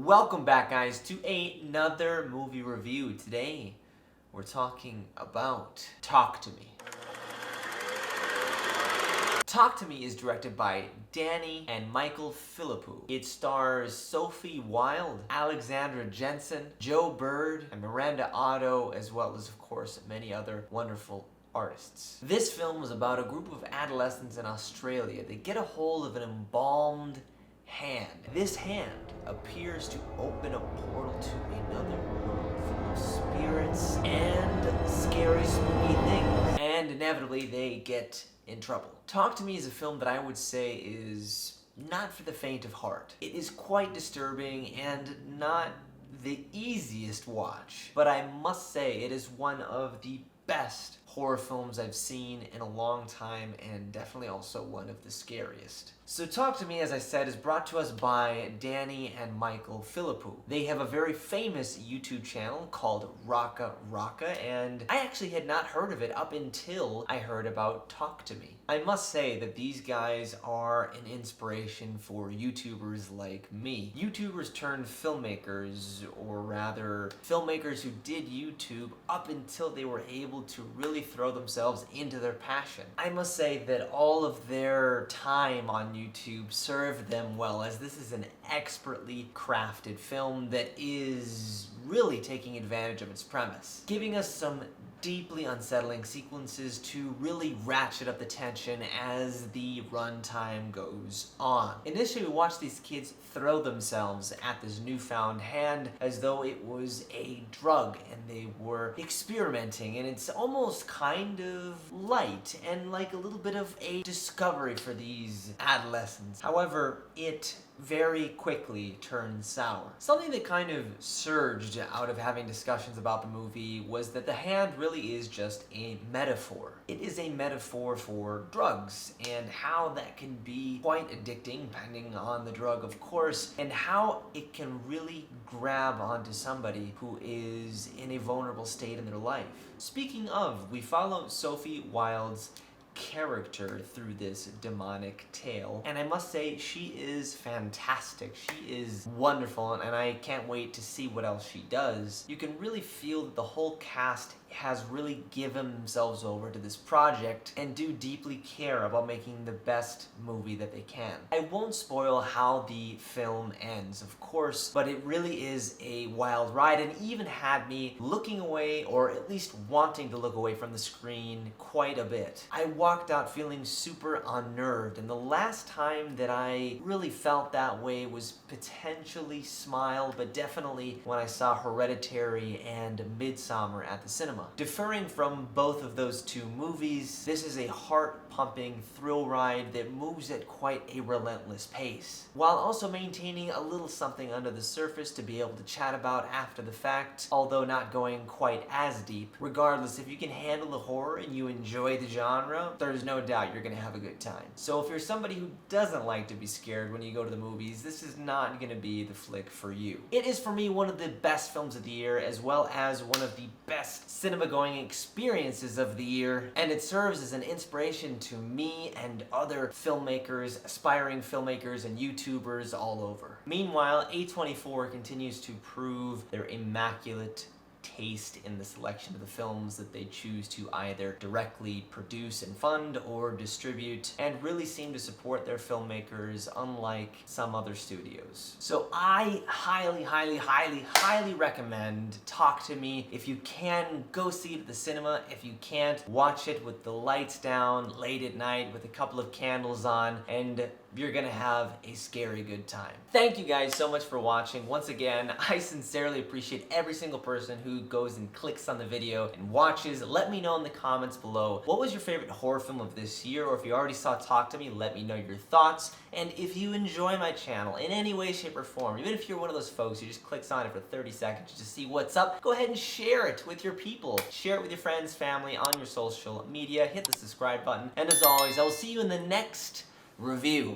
Welcome back, guys, to another movie review. Today, we're talking about Talk to Me. Talk to Me is directed by Danny and Michael Philippou. It stars Sophie Wilde, Alexandra Jensen, Joe Bird, and Miranda Otto, as well as, of course, many other wonderful artists. This film was about a group of adolescents in Australia. They get a hold of an embalmed hand. This hand appears to open a portal to another world full of spirits and scary, spooky things. And inevitably, they get in trouble. Talk to Me is a film that I would say is not for the faint of heart. It is quite disturbing and not the easiest watch, but I must say it is one of the best horror films I've seen in a long time, and definitely also one of the scariest. So Talk to Me, as I said, is brought to us by Danny and Michael Philippou. They have a very famous YouTube channel called Raka Raka, and I actually had not heard of it up until I heard about Talk to Me. I must say that these guys are an inspiration for YouTubers like me. YouTubers turned filmmakers, or rather, filmmakers who did YouTube up until they were able to really throw themselves into their passion. I must say that all of their time on YouTube served them well, as this is an expertly crafted film that is really taking advantage of its premise, giving us some deeply unsettling sequences to really ratchet up the tension as the runtime goes on. Initially, we watch these kids throw themselves at this newfound hand as though it was a drug and they were experimenting, and it's almost kind of light and like a little bit of a discovery for these adolescents. However, it very quickly turned sour. Something that kind of surged out of having discussions about the movie was that the hand really is just a metaphor. It is a metaphor for drugs and how that can be quite addicting depending on the drug, of course, and how it can really grab onto somebody who is in a vulnerable state in their life. Speaking of, we follow Sophie Wilde's character through this demonic tale, and I must say she is fantastic. She is wonderful, and I can't wait to see what else she does. You can really feel that the whole cast has really given themselves over to this project and do deeply care about making the best movie that they can. I won't spoil how the film ends, of course, but it really is a wild ride and even had me looking away, or at least wanting to look away from the screen quite a bit. I walked out feeling super unnerved, and the last time that I really felt that way was potentially Smile, but definitely when I saw Hereditary and Midsommar at the cinema. Differing from both of those two movies, this is a heart-pumping thrill ride that moves at quite a relentless pace, while also maintaining a little something under the surface to be able to chat about after the fact, although not going quite as deep. Regardless, if you can handle the horror and you enjoy the genre, there's no doubt you're gonna have a good time. So if you're somebody who doesn't like to be scared when you go to the movies, this is not gonna be the flick for you. It is, for me, one of the best films of the year, as well as one of the best cinema-going experiences of the year, and it serves as an inspiration to me and other filmmakers, aspiring filmmakers, and YouTubers all over. Meanwhile, A24 continues to prove their immaculate taste in the selection of the films that they choose to either directly produce and fund or distribute, and really seem to support their filmmakers unlike some other studios. So I highly recommend Talk to Me. If you can, go see it at the cinema. If you can't, watch it with the lights down late at night with a couple of candles on, and you're gonna have a scary good time. Thank you guys so much for watching. Once again, I sincerely appreciate every single person who goes and clicks on the video and watches. Let me know in the comments below, what was your favorite horror film of this year? Or if you already saw Talk to Me, let me know your thoughts. And if you enjoy my channel in any way, shape, or form, even if you're one of those folks who just clicks on it for 30 seconds to see what's up, go ahead and share it with your people. Share it with your friends, family, on your social media. Hit the subscribe button. And as always, I will see you in the next review.